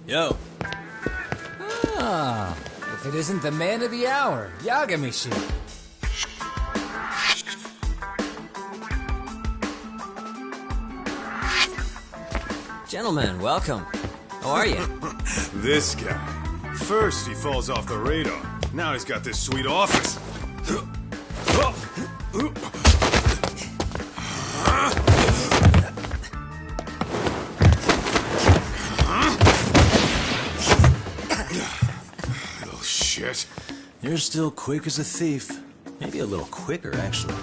Yo. Ah, if it isn't the man of the hour, Yagami-shi. Gentlemen, welcome. How are you? This guy. First he falls off the radar. Now he's got this sweet office. Little shit. You're still quick as a thief. Maybe a little quicker, actually.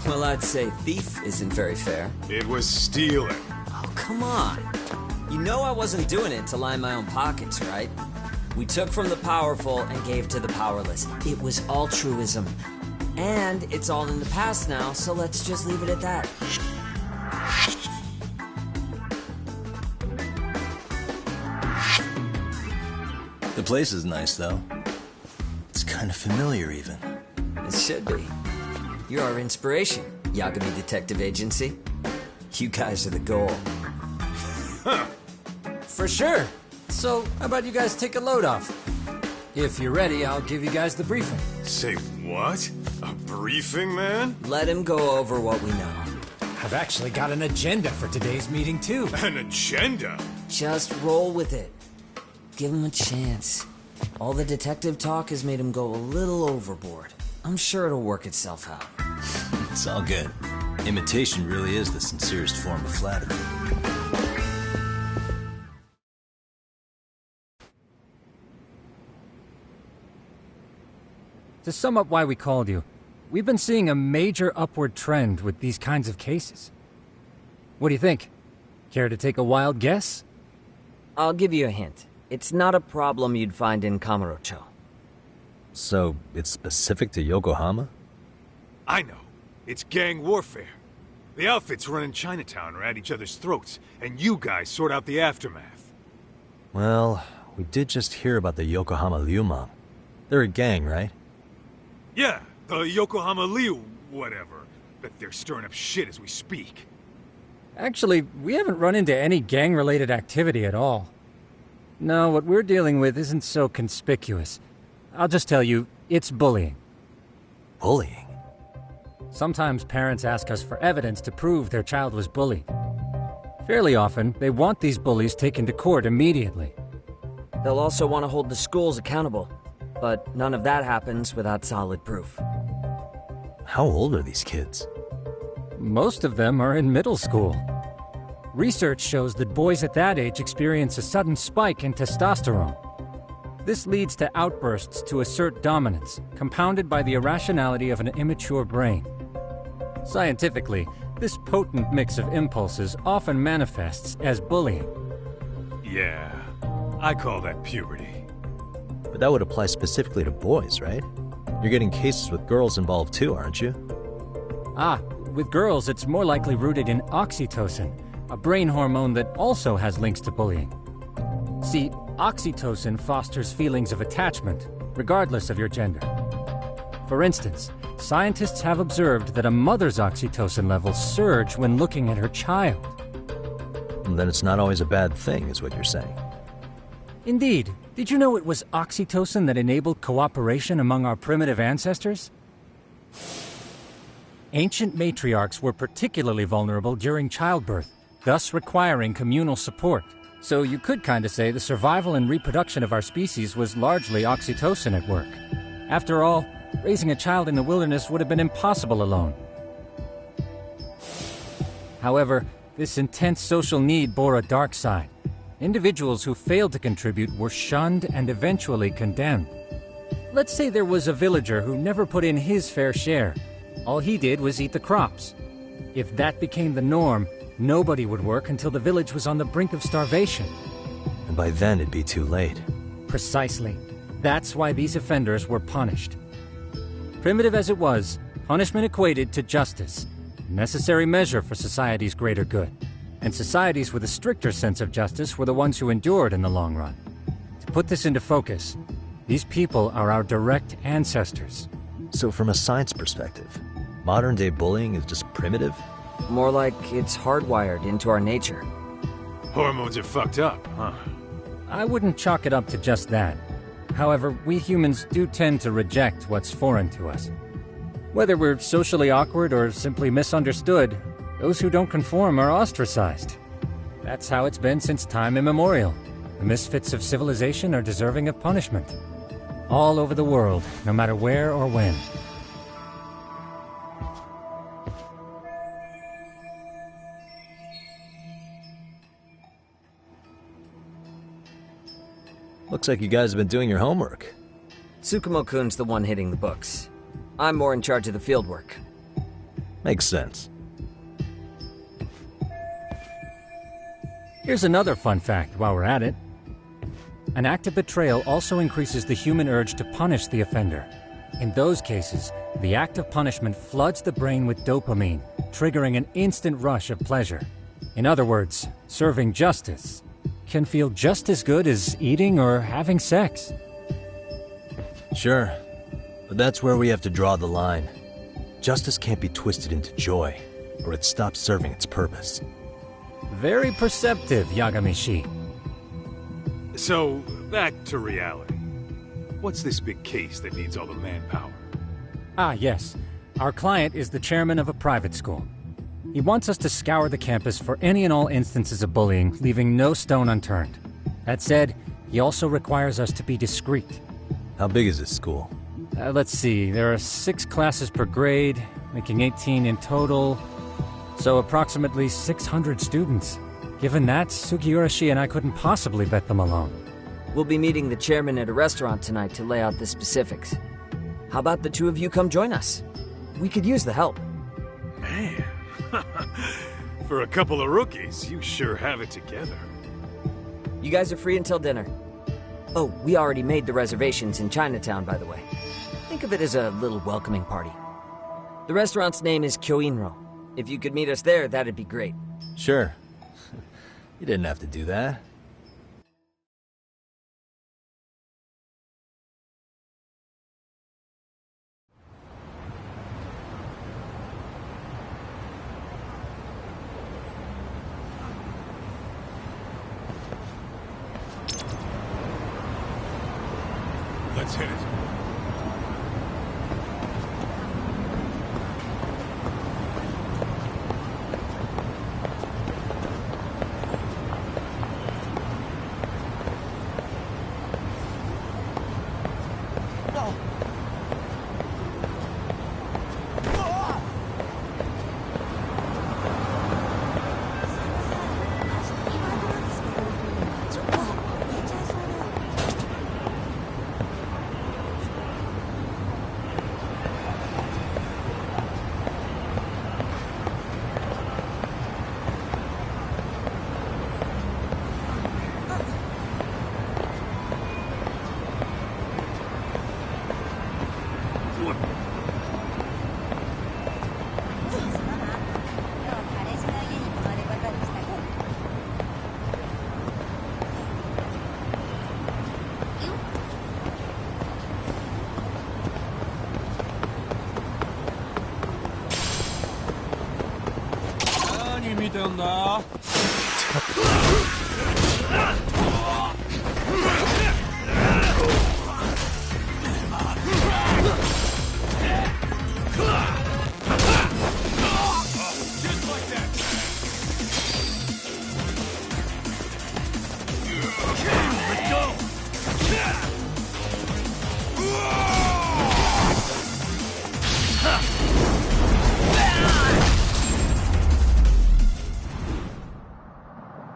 Well, I'd say thief isn't very fair. It was stealing. Oh, come on. You know I wasn't doing it to line my own pockets, right? We took from the powerful and gave to the powerless. It was altruism. And it's all in the past now, so let's just leave it at that. The place is nice, though. It's kind of familiar, even. It should be. You're our inspiration, Yagami Detective Agency. You guys are the goal. Huh. For sure. So, how about you guys take a load off? If you're ready, I'll give you guys the briefing. Say what? A briefing, man? Let him go over what we know. I've actually got an agenda for today's meeting, too. An agenda? Just roll with it. Give him a chance. All the detective talk has made him go a little overboard. I'm sure it'll work itself out. It's all good. Imitation really is the sincerest form of flattery. To sum up why we called you, we've been seeing a major upward trend with these kinds of cases. What do you think? Care to take a wild guess? I'll give you a hint. It's not a problem you'd find in Kamurocho. So, it's specific to Yokohama? I know. It's gang warfare. The outfits running Chinatown are at each other's throats, and you guys sort out the aftermath. Well, we did just hear about the Yokohama Ryumang. They're a gang, right? Yeah, the Yokohama Liu, whatever. But they're stirring up shit as we speak. Actually, we haven't run into any gang-related activity at all. No, what we're dealing with isn't so conspicuous. I'll just tell you, it's bullying. Bullying? Sometimes parents ask us for evidence to prove their child was bullied. Fairly often, they want these bullies taken to court immediately. They'll also want to hold the schools accountable. But none of that happens without solid proof. How old are these kids? Most of them are in middle school. Research shows that boys at that age experience a sudden spike in testosterone. This leads to outbursts to assert dominance, compounded by the irrationality of an immature brain. Scientifically, this potent mix of impulses often manifests as bullying. Yeah, I call that puberty. But that would apply specifically to boys, right? You're getting cases with girls involved too, aren't you? Ah, with girls it's more likely rooted in oxytocin, a brain hormone that also has links to bullying. See, oxytocin fosters feelings of attachment, regardless of your gender. For instance, scientists have observed that a mother's oxytocin levels surge when looking at her child. And then it's not always a bad thing, is what you're saying. Indeed. Did you know it was oxytocin that enabled cooperation among our primitive ancestors? Ancient matriarchs were particularly vulnerable during childbirth, thus requiring communal support. So you could kinda say the survival and reproduction of our species was largely oxytocin at work. After all, raising a child in the wilderness would have been impossible alone. However, this intense social need bore a dark side. Individuals who failed to contribute were shunned and eventually condemned. Let's say there was a villager who never put in his fair share. All he did was eat the crops. If that became the norm, nobody would work until the village was on the brink of starvation. And by then it'd be too late. Precisely. That's why these offenders were punished. Primitive as it was, punishment equated to justice, a necessary measure for society's greater good. And societies with a stricter sense of justice were the ones who endured in the long run. To put this into focus, these people are our direct ancestors. So from a science perspective, modern-day bullying is just primitive? More like it's hardwired into our nature. Hormones are fucked up, huh? I wouldn't chalk it up to just that. However, we humans do tend to reject what's foreign to us. Whether we're socially awkward or simply misunderstood, those who don't conform are ostracized. That's how it's been since time immemorial. The misfits of civilization are deserving of punishment. All over the world, no matter where or when. Looks like you guys have been doing your homework. Tsukumo-kun's the one hitting the books. I'm more in charge of the fieldwork. Makes sense. Here's another fun fact while we're at it. An act of betrayal also increases the human urge to punish the offender. In those cases, the act of punishment floods the brain with dopamine, triggering an instant rush of pleasure. In other words, serving justice can feel just as good as eating or having sex. Sure, but that's where we have to draw the line. Justice can't be twisted into joy, or it stops serving its purpose. Very perceptive, Yagami-shi. So, back to reality. What's this big case that needs all the manpower? Ah, yes. Our client is the chairman of a private school. He wants us to scour the campus for any and all instances of bullying, leaving no stone unturned. That said, he also requires us to be discreet. How big is this school? Let's see, there are 6 classes per grade, making 18 in total, so approximately 600 students. Given that, Sugiurashi and I couldn't possibly vet them alone. We'll be meeting the chairman at a restaurant tonight to lay out the specifics. How about the two of you come join us? We could use the help. Man, for a couple of rookies, you sure have it together. You guys are free until dinner. Oh, we already made the reservations in Chinatown, by the way. Think of it as a little welcoming party. The restaurant's name is Kyoinro. If you could meet us there, that'd be great. Sure. You didn't have to do that. Let's hit it.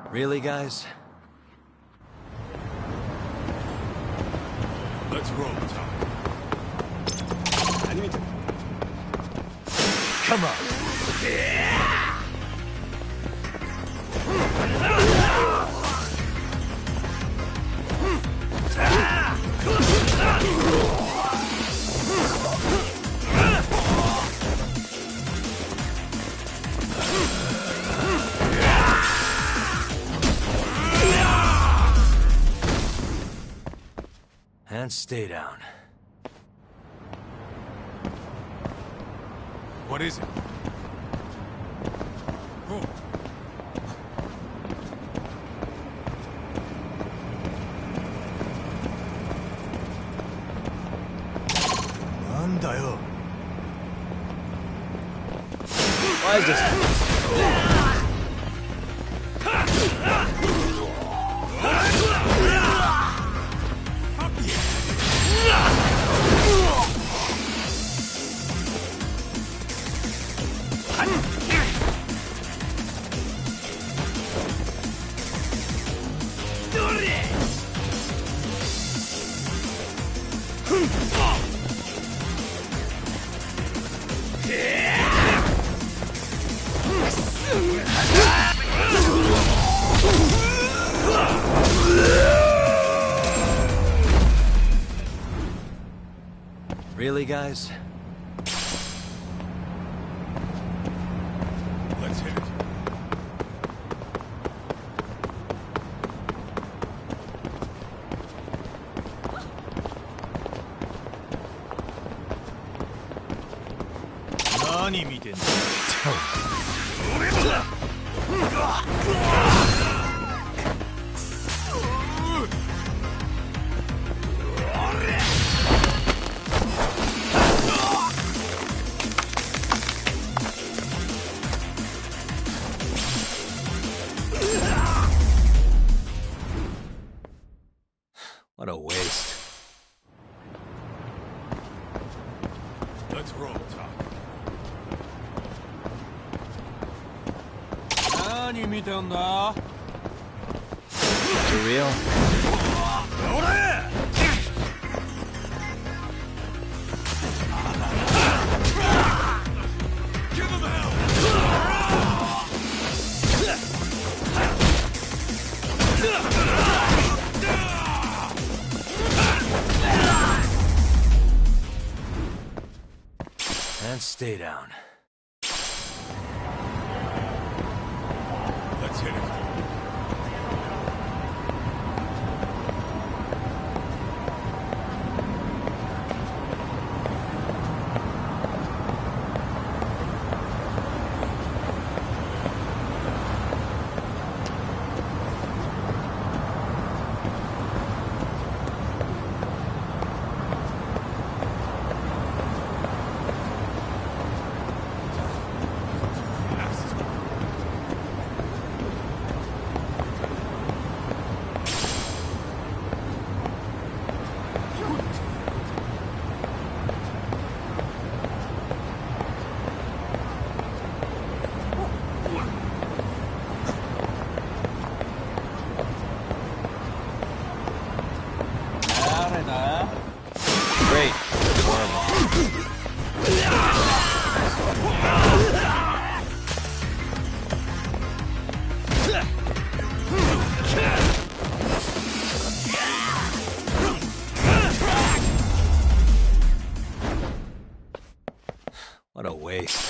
Really, guys? Let's roll, Tom. Come on! And stay down. What is it? Oh. Why is this? Really, guys? Let's hit it. What a waste. Let's roll, Talk. For real? Give him hell! And stay down. Let's hit it. Great. Horrible. What a waste.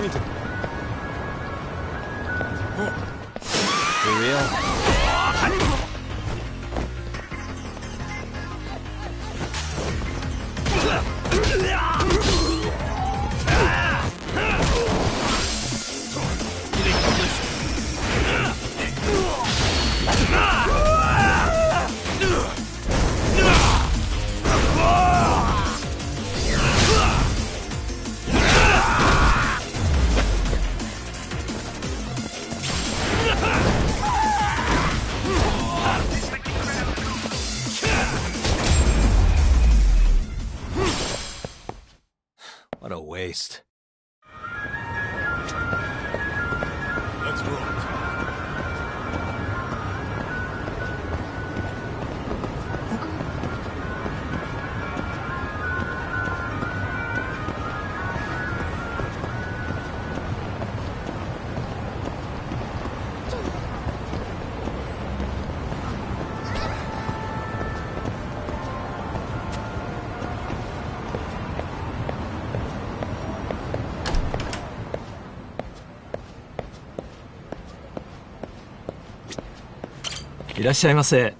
disappointed. For real? What a waste. Let's roll.いらっしゃいませ。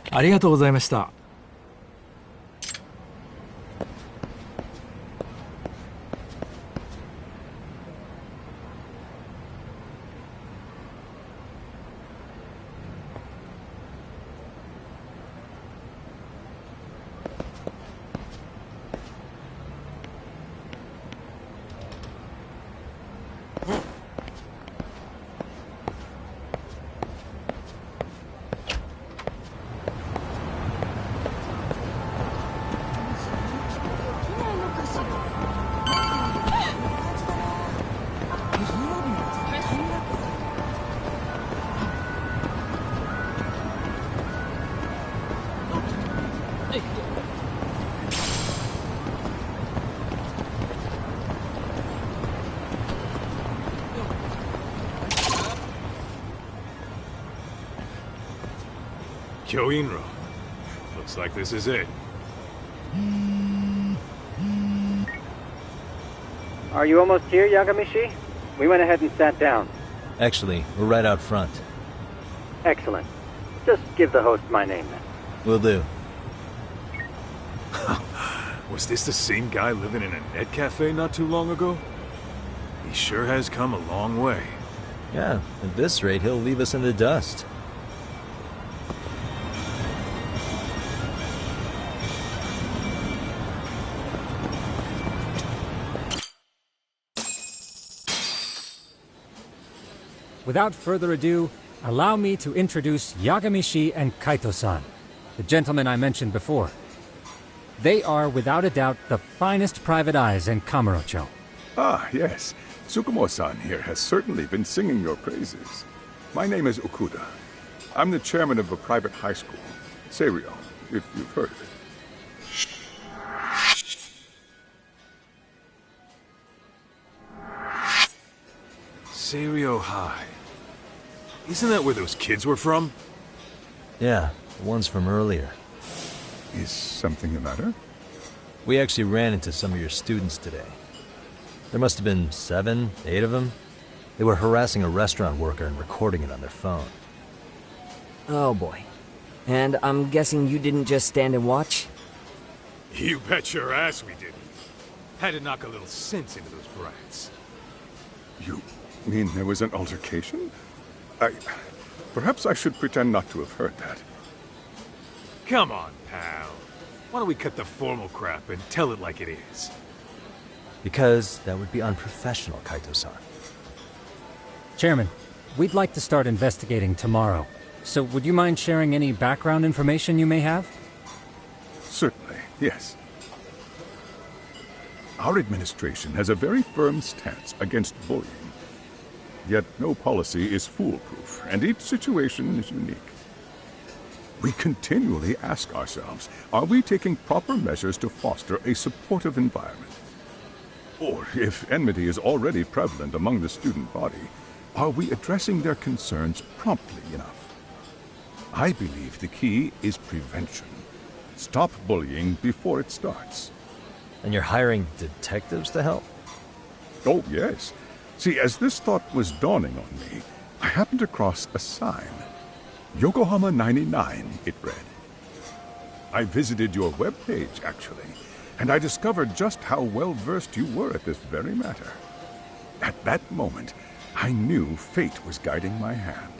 ありがとうございました。Kyoinro. Looks like this is it. Are you almost here, Yagamishi? We went ahead and sat down. Actually, we're right out front. Excellent. Just give the host my name then. Will do. Was this the same guy living in a net cafe not too long ago? He sure has come a long way. Yeah, at this rate, he'll leave us in the dust. Without further ado, allow me to introduce Yagamishi and Kaito-san, the gentlemen I mentioned before. They are, without a doubt, the finest private eyes in Kamurocho. Ah, yes. Tsukumo-san here has certainly been singing your praises. My name is Okuda. I'm the chairman of a private high school, Seiryo, if you've heard of it. Seiryo High. Isn't that where those kids were from? Yeah, the ones from earlier. Is something the matter? We actually ran into some of your students today. There must have been 7, 8 of them. They were harassing a restaurant worker and recording it on their phone. Oh boy. And I'm guessing you didn't just stand and watch? You bet your ass we didn't. Had to knock a little sense into those brats. You mean there was an altercation? Perhaps I should pretend not to have heard that. Come on, pal. Why don't we cut the formal crap and tell it like it is? Because that would be unprofessional, Kaito-san. Chairman, we'd like to start investigating tomorrow, So would you mind sharing any background information you may have? Certainly, yes. Our administration has a very firm stance against bullying. Yet no policy is foolproof, and each situation is unique. We continually ask ourselves, are we taking proper measures to foster a supportive environment? Or, if enmity is already prevalent among the student body, are we addressing their concerns promptly enough? I believe the key is prevention. Stop bullying before it starts. And you're hiring detectives to help? Oh, yes. See, as this thought was dawning on me, I happened across a sign. Yokohama 99, it read. I visited your webpage, actually, and I discovered just how well-versed you were at this very matter. At that moment, I knew fate was guiding my hand.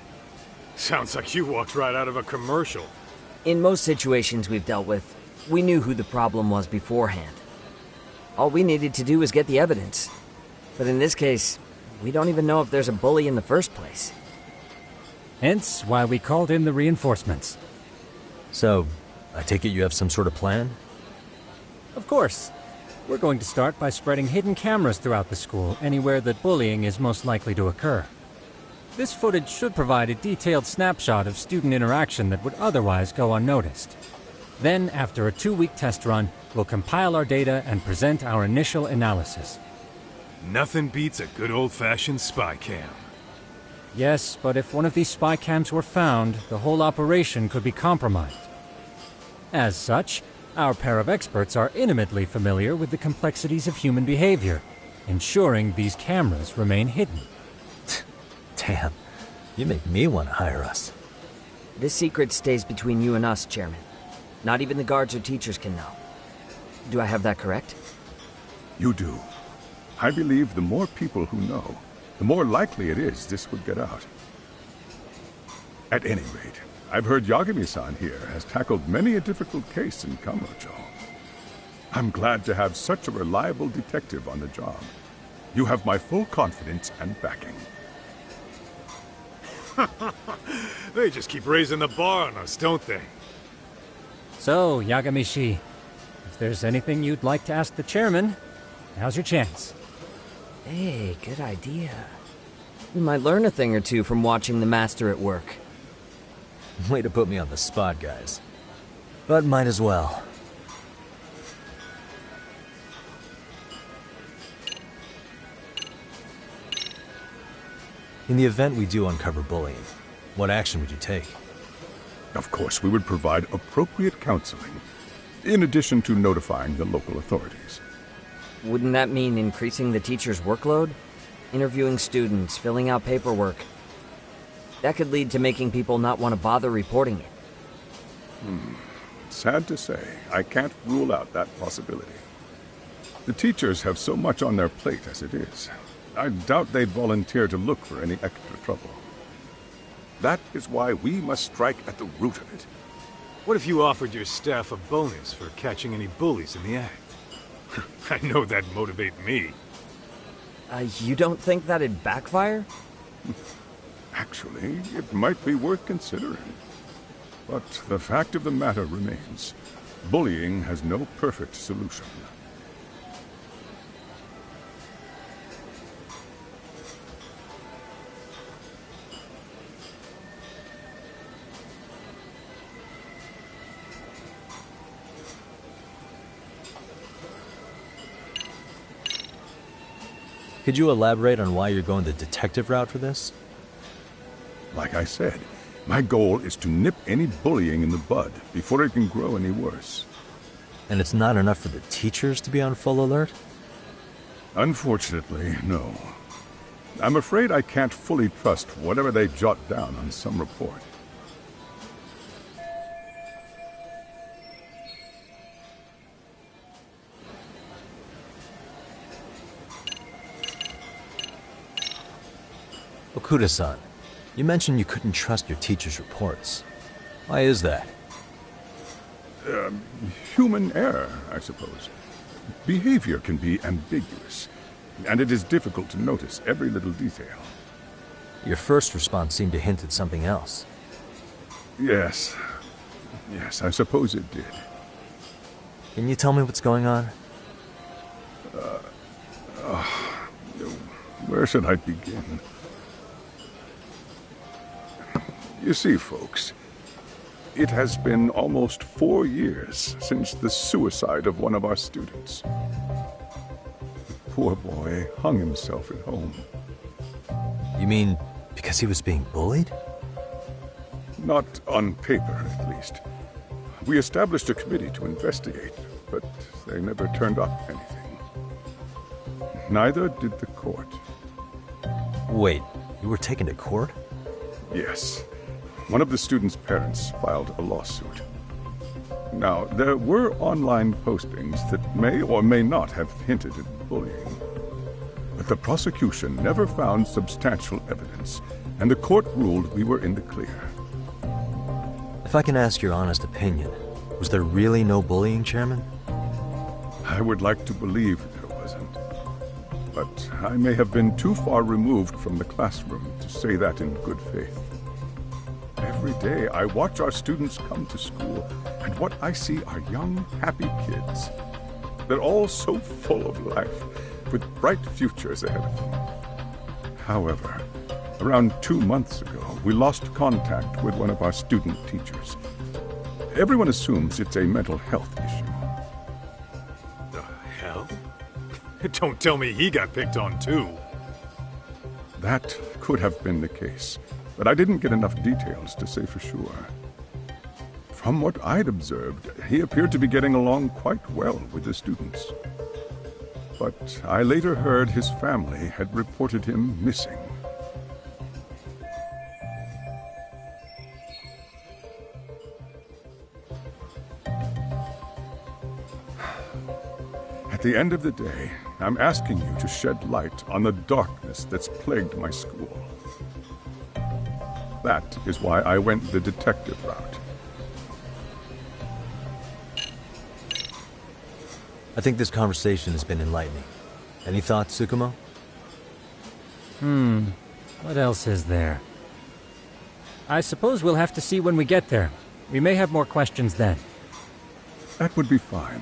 Sounds like you walked right out of a commercial. In most situations we've dealt with, we knew who the problem was beforehand. All we needed to do was get the evidence. But in this case, we don't even know if there's a bully in the first place. Hence why we called in the reinforcements. So, I take it you have some sort of plan? Of course. We're going to start by spreading hidden cameras throughout the school, anywhere that bullying is most likely to occur. This footage should provide a detailed snapshot of student interaction that would otherwise go unnoticed. Then, after a 2-week test run, we'll compile our data and present our initial analysis. Nothing beats a good old-fashioned spy cam. Yes, but if one of these spy cams were found, the whole operation could be compromised. As such, our pair of experts are intimately familiar with the complexities of human behavior, ensuring these cameras remain hidden. Damn, you make me want to hire us. This secret stays between you and us, Chairman. Not even the guards or teachers can know. Do I have that correct? You do. I believe the more people who know, the more likely it is this would get out. At any rate, I've heard Yagami-san here has tackled many a difficult case in Kamurocho. I'm glad to have such a reliable detective on the job. You have my full confidence and backing. They just keep raising the bar on us, don't they? So, Yagami-shi, if there's anything you'd like to ask the chairman, now's your chance. Hey, good idea. We might learn a thing or two from watching the master at work. Way to put me on the spot, guys. But might as well. In the event we do uncover bullying, what action would you take? Of course, we would provide appropriate counseling, in addition to notifying the local authorities. Wouldn't that mean increasing the teacher's workload? Interviewing students, filling out paperwork. That could lead to making people not want to bother reporting it. Sad to say, I can't rule out that possibility. The teachers have so much on their plate as it is. I doubt they'd volunteer to look for any extra trouble. That is why we must strike at the root of it. What if you offered your staff a bonus for catching any bullies in the act? I know that'd motivate me. You don't think that'd backfire? Actually, it might be worth considering. But the fact of the matter remains, bullying has no perfect solution. Could you elaborate on why you're going the detective route for this? Like I said, my goal is to nip any bullying in the bud before it can grow any worse. And it's not enough for the teachers to be on full alert? Unfortunately, no. I'm afraid I can't fully trust whatever they jot down on some report. Okuda-san, you mentioned you couldn't trust your teacher's reports. Why is that? Human error, I suppose. Behavior can be ambiguous, and it is difficult to notice every little detail. Your first response seemed to hint at something else. Yes. Yes, I suppose it did. Can you tell me what's going on? Where should I begin? You see, folks, it has been almost 4 years since the suicide of one of our students. The poor boy hung himself at home. You mean because he was being bullied? Not on paper, at least. We established a committee to investigate, but they never turned up anything. Neither did the court. Wait, you were taken to court? Yes. One of the student's parents filed a lawsuit. Now, there were online postings that may or may not have hinted at bullying. But the prosecution never found substantial evidence, and the court ruled we were in the clear. If I can ask your honest opinion, was there really no bullying, Chairman? I would like to believe there wasn't. But I may have been too far removed from the classroom to say that in good faith. Every day I watch our students come to school, and what I see are young, happy kids. They're all so full of life, with bright futures ahead of them. However, around 2 months ago, we lost contact with one of our student teachers. Everyone assumes it's a mental health issue. The hell? Don't tell me he got picked on too. That could have been the case, but I didn't get enough details to say for sure. From what I'd observed, he appeared to be getting along quite well with the students. But I later heard his family had reported him missing. At the end of the day, I'm asking you to shed light on the darkness that's plagued my school. That is why I went the detective route. I think this conversation has been enlightening. Any thoughts, Tsukumo? What else is there? I suppose we'll have to see when we get there. We may have more questions then. That would be fine.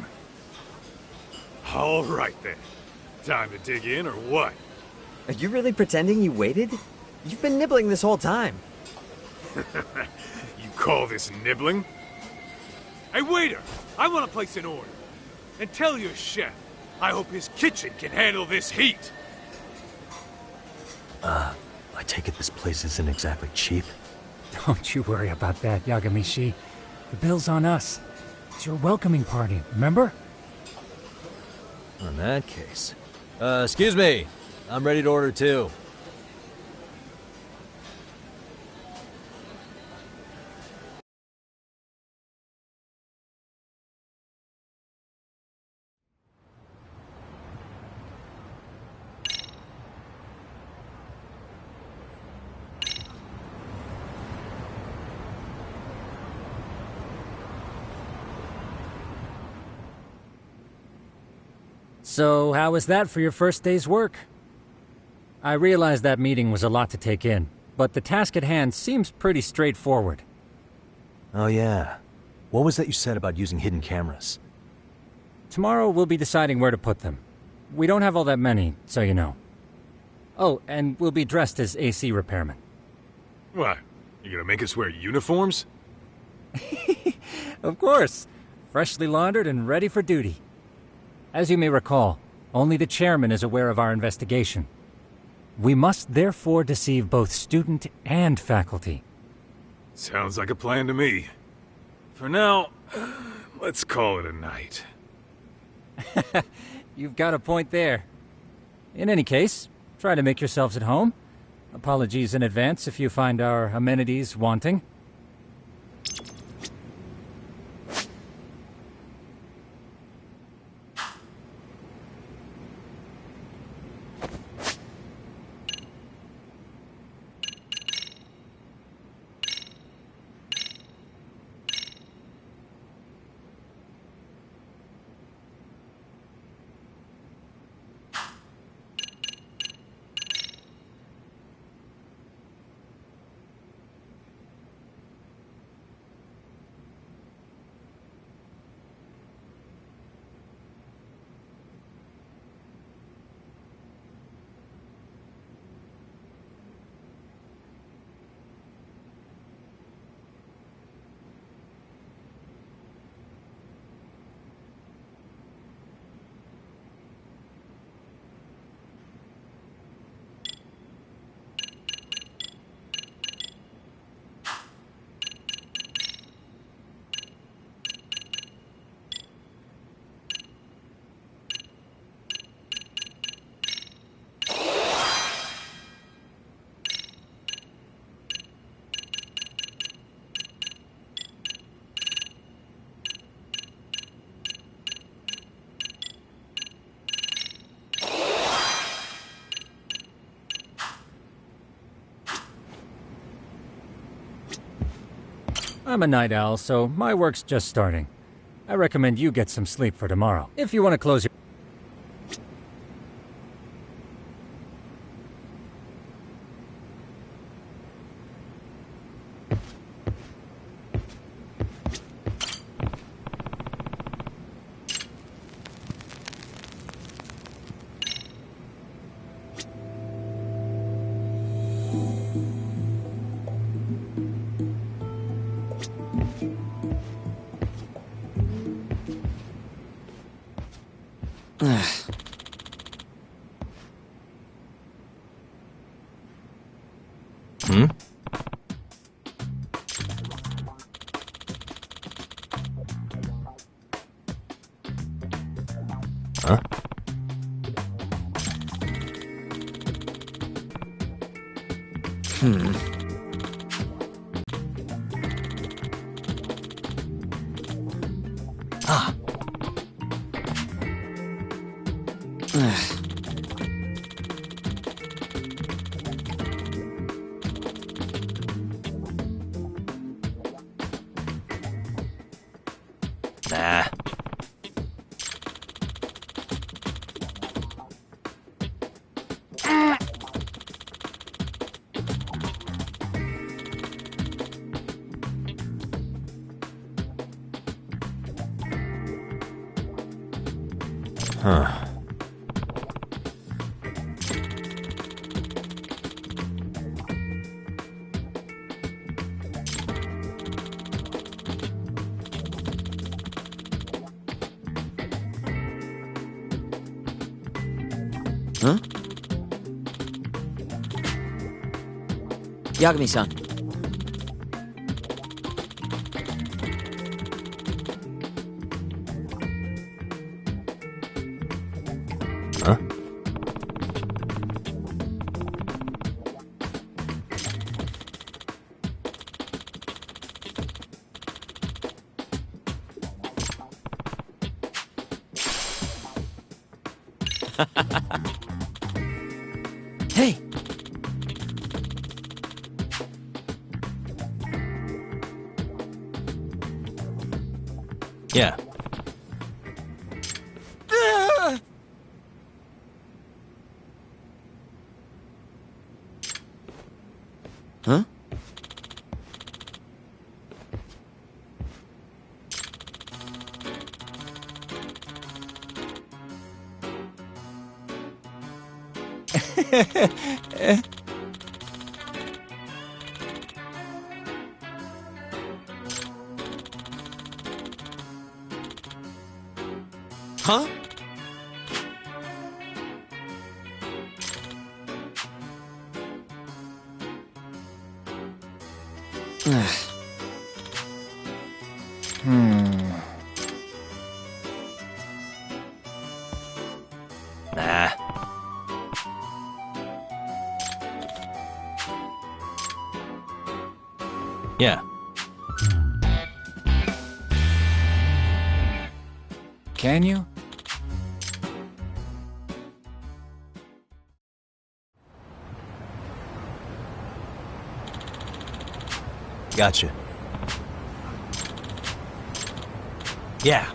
All right then. Time to dig in or what? Are you really pretending you waited? You've been nibbling this whole time. You call this nibbling? Hey waiter, I want to place an order. And tell your chef, I hope his kitchen can handle this heat. I take it this place isn't exactly cheap. Don't you worry about that, Yagamishi. The bill's on us. It's your welcoming party, remember? In that case. Excuse me. I'm ready to order too. So, how was that for your first day's work? I realize that meeting was a lot to take in, but the task at hand seems pretty straightforward. Oh yeah. What was that you said about using hidden cameras? Tomorrow we'll be deciding where to put them. We don't have all that many, so you know. Oh, and we'll be dressed as AC repairmen. What? You gonna make us wear uniforms? Of course. Freshly laundered and ready for duty. As you may recall, only the chairman is aware of our investigation. We must therefore deceive both student and faculty. Sounds like a plan to me. For now, let's call it a night. You've got a point there. In any case, try to make yourselves at home. Apologies in advance if you find our amenities wanting. I'm a night owl, so my work's just starting. I recommend you get some sleep for tomorrow. If you want to close your... Hmm? Huh? Ah. Nah. Huh. Huh? Yagami-san. Huh? Hey! Yeah. Huh? Huh? Nah. Yeah. Can you? Gotcha. Yeah.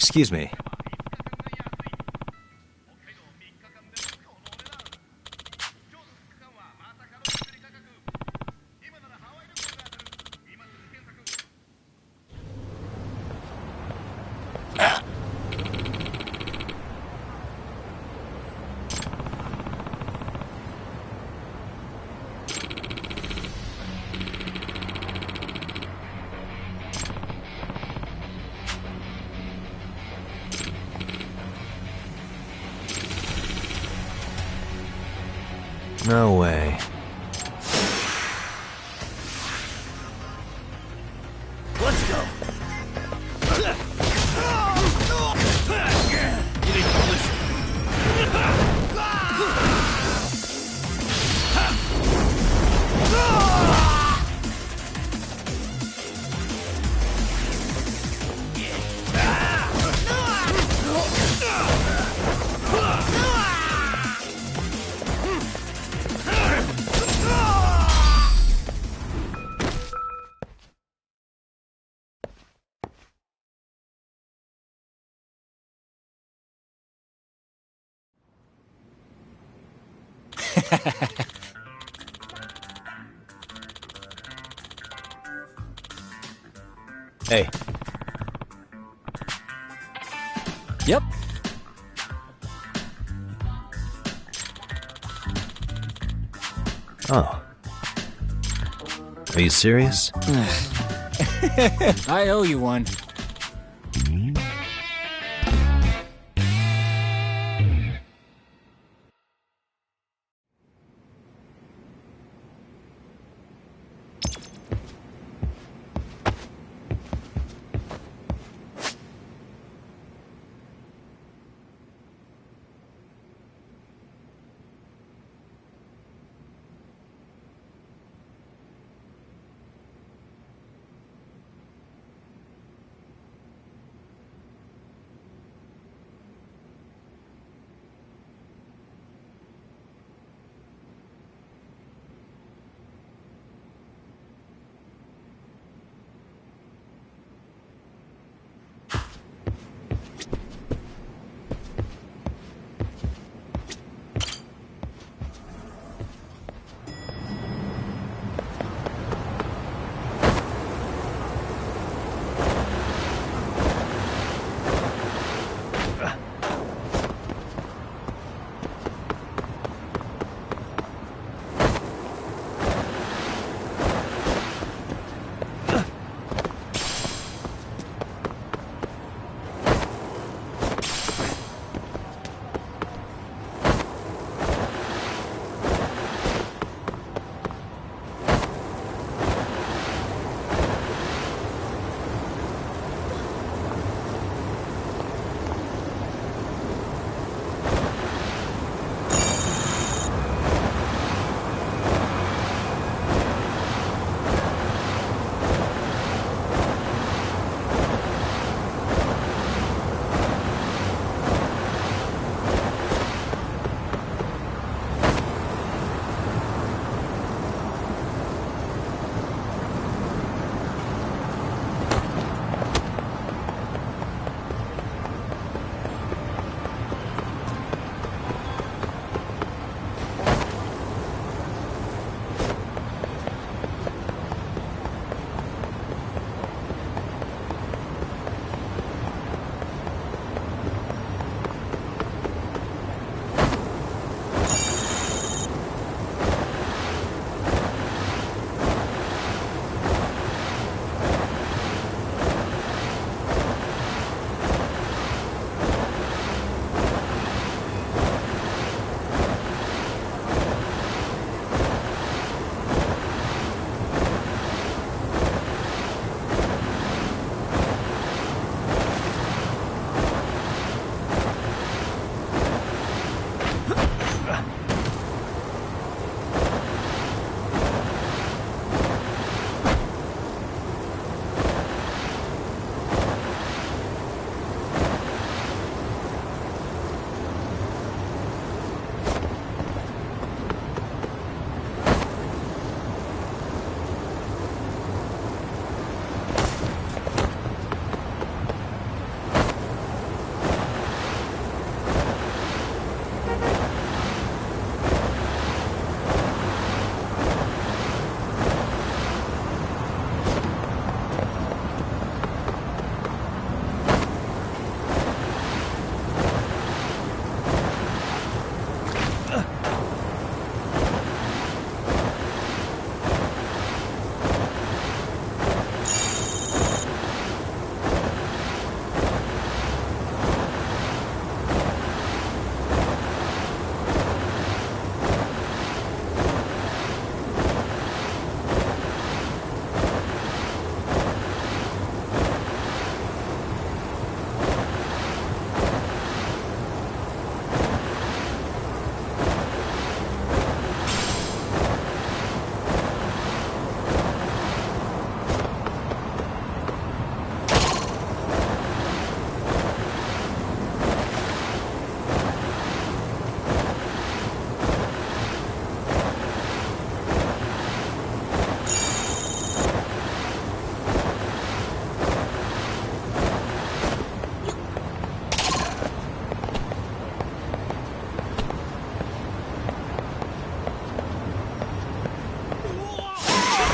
Excuse me. No way. Let's go! You need to listen. Hey, Yep. oh. Are you serious? I owe you one.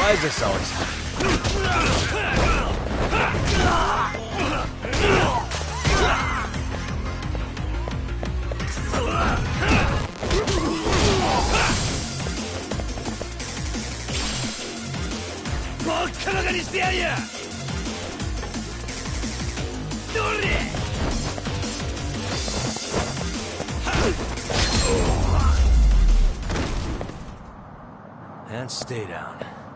Why is this always happening? And stay down.